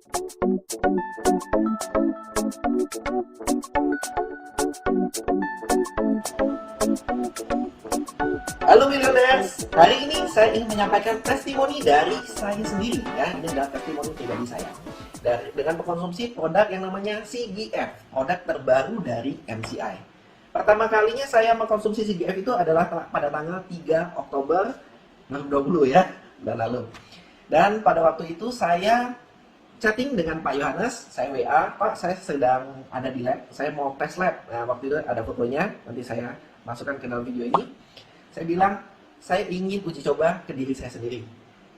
Halo Millionaires, hari ini saya ingin menyampaikan testimoni dari saya sendiri ya. Ini adalah testimoni pribadi saya dengan mengkonsumsi produk yang namanya CGF, produk terbaru dari MCI. Pertama kalinya saya mengkonsumsi CGF itu adalah pada tanggal 3 Oktober 2020 ya, bulan lalu. Dan pada waktu itu saya chatting dengan Pak Yohanes, saya WA, Pak saya sedang ada di lab, saya mau tes lab. Nah waktu itu ada fotonya, nanti saya masukkan ke dalam video ini. Saya bilang, saya ingin uji coba ke diri saya sendiri.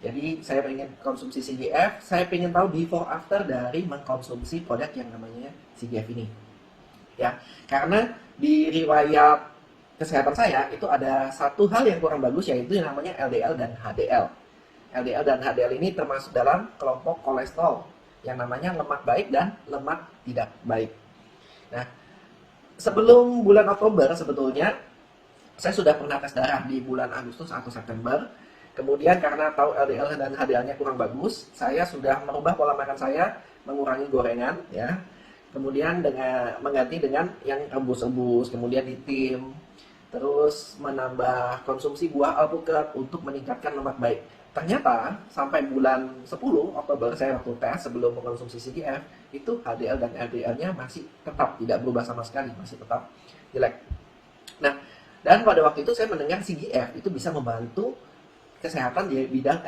Jadi saya ingin konsumsi CGF, saya ingin tahu before after dari mengkonsumsi produk yang namanya CGF ini. Ya, karena di riwayat kesehatan saya itu ada satu hal yang kurang bagus, yaitu yang namanya LDL dan HDL. LDL dan HDL ini termasuk dalam kelompok kolesterol yang namanya lemak baik dan lemak tidak baik. Nah, sebelum bulan Oktober sebetulnya saya sudah pernah tes darah di bulan Agustus atau September. Kemudian karena tahu LDL dan HDL-nya kurang bagus, saya sudah merubah pola makan saya, mengurangi gorengan, ya. Kemudian mengganti dengan yang rebus-rebus, kemudian ditim, terus menambah konsumsi buah alpukat untuk meningkatkan lemak baik. Ternyata sampai bulan 10 Oktober saya waktu tes sebelum mengkonsumsi CGF, itu HDL dan LDL-nya masih tetap tidak berubah sama sekali, masih tetap jelek. Nah, dan pada waktu itu saya mendengar CGF itu bisa membantu kesehatan di bidang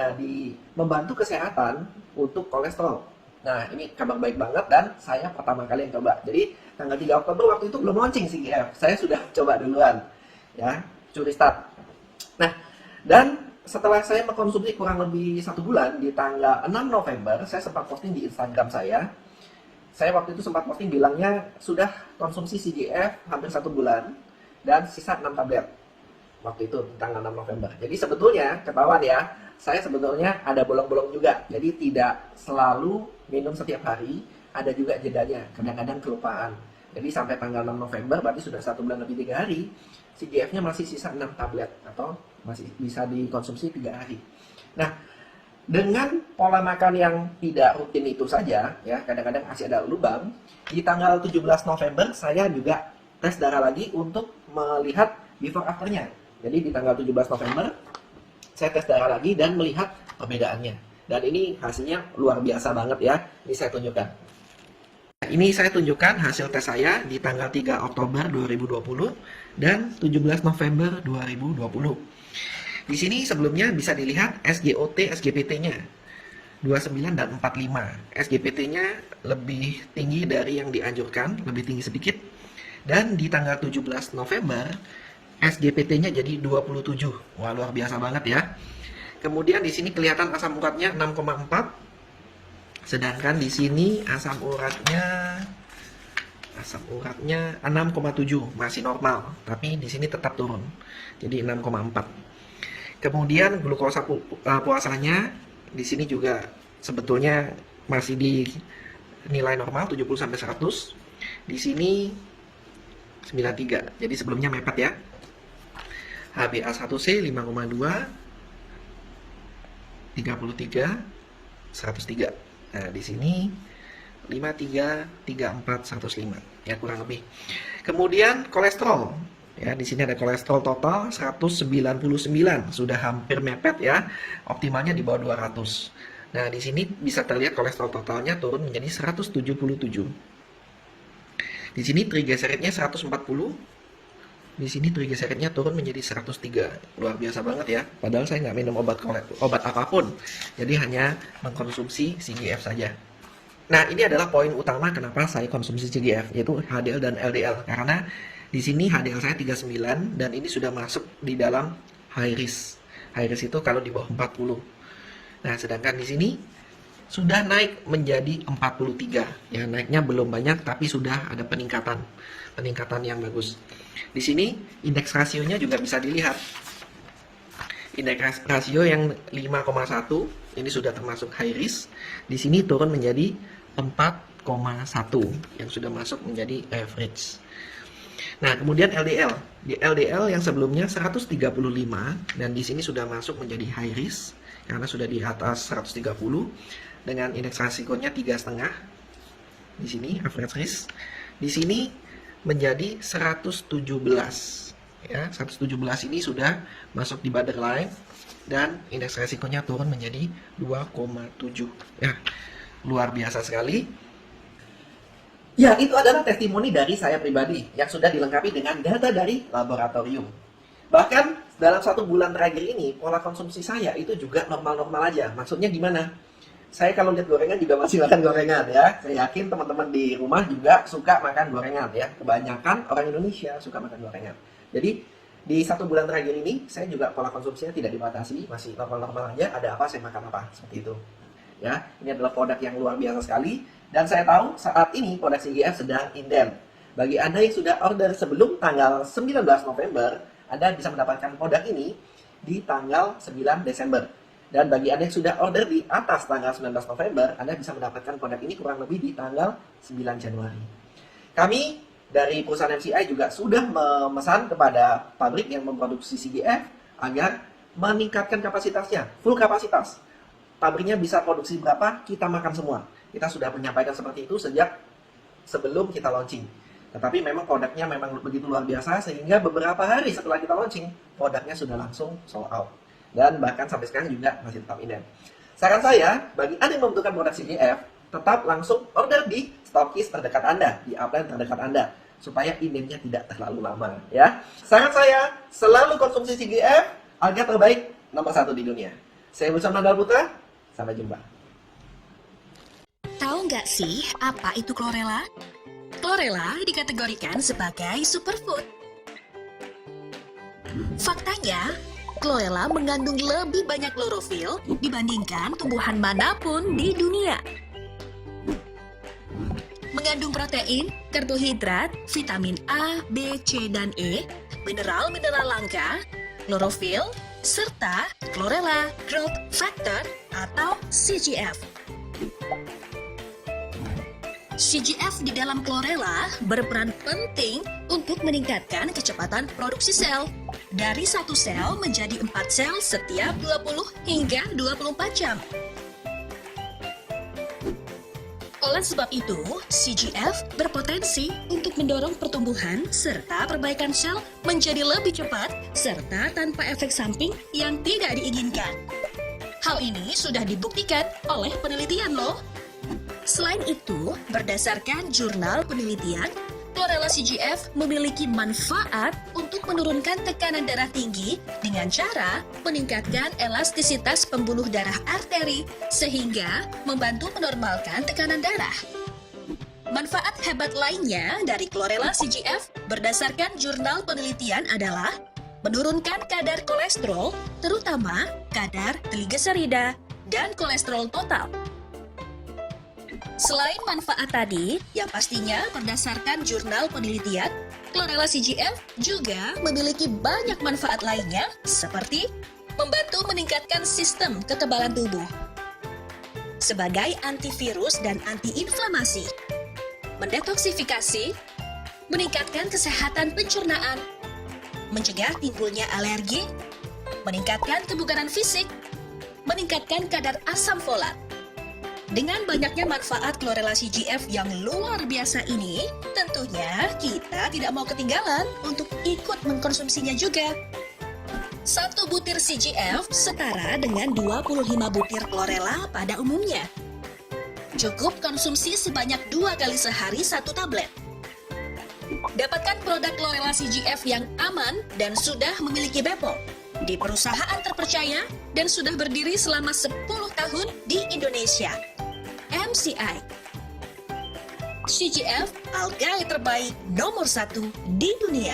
membantu kesehatan untuk kolesterol. Nah, ini kabar baik banget dan saya pertama kali yang coba. Jadi tanggal 3 Oktober waktu itu belum launching CGF. Saya sudah coba duluan. Ya, curi start. Nah, dan setelah saya mengkonsumsi kurang lebih 1 bulan di tanggal 6 November, saya sempat posting di Instagram saya. Saya waktu itu sempat posting bilangnya sudah konsumsi CGF hampir 1 bulan. Dan sisa 6 tablet waktu itu tanggal 6 November. Jadi sebetulnya ketahuan ya, saya sebetulnya ada bolong-bolong juga. Jadi tidak selalu minum setiap hari, ada juga jedanya. Kadang-kadang kelupaan. Jadi sampai tanggal 6 November berarti sudah 1 bulan lebih 3 hari. CGF-nya masih sisa 6 tablet atau masih bisa dikonsumsi 3 hari. Nah, dengan pola makan yang tidak rutin itu saja, ya kadang-kadang masih ada lubang. Di tanggal 17 November saya juga tes darah lagi untuk melihat before afternya. Jadi di tanggal 17 November saya tes darah lagi dan melihat perbedaannya. Dan ini hasilnya luar biasa banget ya. Ini saya tunjukkan. Ini saya tunjukkan hasil tes saya di tanggal 3 Oktober 2020 dan 17 November 2020. Di sini sebelumnya bisa dilihat SGOT, SGPT-nya 29 dan 45. SGPT-nya lebih tinggi dari yang dianjurkan, lebih tinggi sedikit. Dan di tanggal 17 November, SGPT-nya jadi 27. Wah, luar biasa banget ya. Kemudian di sini kelihatan asam uratnya 6,4. Sedangkan di sini asam uratnya 6,7, masih normal, tapi di sini tetap turun. Jadi 6,4. Kemudian glukosa puasanya di sini juga sebetulnya masih di nilai normal 70 sampai 100. Di sini 93. Jadi sebelumnya mepet ya. HbA1c 5,2, 33, 103. Nah, di sini 53, 34, 105. Ya, kurang lebih. Kemudian kolesterol. Ya, di sini ada kolesterol total 199. Sudah hampir mepet ya. Optimalnya di bawah 200. Nah, di sini bisa terlihat kolesterol totalnya turun menjadi 177. Di sini trigliseridnya 140. Di sini trigliseridnya turun menjadi 103. Luar biasa banget ya. Padahal saya nggak minum obat apapun. Jadi hanya mengkonsumsi CGF saja. Nah, ini adalah poin utama kenapa saya konsumsi CGF, yaitu HDL dan LDL. Karena di sini HDL saya 39 dan ini sudah masuk di dalam high risk. High risk itu kalau di bawah 40. Nah, sedangkan di sini sudah naik menjadi 43. Ya, naiknya belum banyak tapi sudah ada peningkatan yang bagus. Di sini indeks rasionya juga bisa dilihat. Indeks rasio yang 5,1 ini sudah termasuk high risk. Di sini turun menjadi 4,1 yang sudah masuk menjadi average. Nah, kemudian LDL. Di LDL yang sebelumnya 135 dan di sini sudah masuk menjadi high risk. karena sudah di atas 130 dengan indeks resikonya 3,5. Di sini average risk. Di sini menjadi 117. Ya, 117 ini sudah masuk di borderline dan indeks resikonya turun menjadi 2,7. Ya, luar biasa sekali. Ya, itu adalah testimoni dari saya pribadi yang sudah dilengkapi dengan data dari laboratorium. Bahkan dalam 1 bulan terakhir ini, pola konsumsi saya itu juga normal-normal aja. Maksudnya gimana? Saya kalau lihat gorengan juga masih makan gorengan ya. Saya yakin teman-teman di rumah juga suka makan gorengan ya. Kebanyakan orang Indonesia suka makan gorengan. Jadi di 1 bulan terakhir ini saya juga pola konsumsinya tidak dibatasi, masih normal-normal aja. Ada apa saya makan apa, seperti itu. Ya, ini adalah produk yang luar biasa sekali. Dan saya tahu saat ini produk CGF sedang inden. Bagi Anda yang sudah order sebelum tanggal 19 November, Anda bisa mendapatkan produk ini di tanggal 9 Desember. Dan bagi Anda yang sudah order di atas tanggal 19 November, Anda bisa mendapatkan produk ini kurang lebih di tanggal 9 Januari. Kami dari perusahaan MCI juga sudah memesan kepada pabrik yang memproduksi CGF agar meningkatkan kapasitasnya, full kapasitas. Pabriknya bisa produksi berapa, kita makan semua. Kita sudah menyampaikan seperti itu sejak sebelum kita launching. Tetapi memang produknya memang begitu luar biasa, sehingga beberapa hari setelah kita launching, produknya sudah langsung sold out. Dan bahkan sampai sekarang juga masih tetap inden. Saran saya, bagi Anda yang membutuhkan produk CGF, tetap langsung order di stokis terdekat Anda, di upline terdekat Anda, supaya indennya tidak terlalu lama. Ya, saran saya, selalu konsumsi CGF agar terbaik nomor 1 di dunia. Saya Wilson Mandal Putra, sampai jumpa. Tahu nggak sih apa itu chlorella? Chlorella dikategorikan sebagai superfood. Faktanya, chlorella mengandung lebih banyak klorofil dibandingkan tumbuhan manapun di dunia. Mengandung protein, karbohidrat, vitamin A, B, C, dan E, mineral-mineral langka, klorofil, serta chlorella growth factor atau CGF. CGF di dalam chlorella berperan penting untuk meningkatkan kecepatan produksi sel. Dari 1 sel menjadi 4 sel setiap 20 hingga 24 jam. Oleh sebab itu, CGF berpotensi untuk mendorong pertumbuhan serta perbaikan sel menjadi lebih cepat serta tanpa efek samping yang tidak diinginkan. Hal ini sudah dibuktikan oleh penelitian loh. Selain itu, berdasarkan jurnal penelitian, chlorella CGF memiliki manfaat untuk menurunkan tekanan darah tinggi dengan cara meningkatkan elastisitas pembuluh darah arteri sehingga membantu menormalkan tekanan darah. Manfaat hebat lainnya dari chlorella CGF berdasarkan jurnal penelitian adalah menurunkan kadar kolesterol, terutama kadar trigliserida dan kolesterol total. Selain manfaat tadi, yang pastinya berdasarkan jurnal penelitian, chlorella CGF juga memiliki banyak manfaat lainnya seperti membantu meningkatkan sistem kekebalan tubuh, sebagai antivirus dan antiinflamasi, mendetoksifikasi, meningkatkan kesehatan pencernaan, mencegah timbulnya alergi, meningkatkan kebugaran fisik, meningkatkan kadar asam folat. Dengan banyaknya manfaat chlorella CGF yang luar biasa ini, tentunya kita tidak mau ketinggalan untuk ikut mengkonsumsinya juga. 1 butir CGF setara dengan 25 butir chlorella pada umumnya. Cukup konsumsi sebanyak 2 kali sehari 1 tablet. Dapatkan produk chlorella CGF yang aman dan sudah memiliki BPOM di perusahaan terpercaya dan sudah berdiri selama 10 tahun di Indonesia. MCI. CGF, alga terbaik nomor 1 di dunia.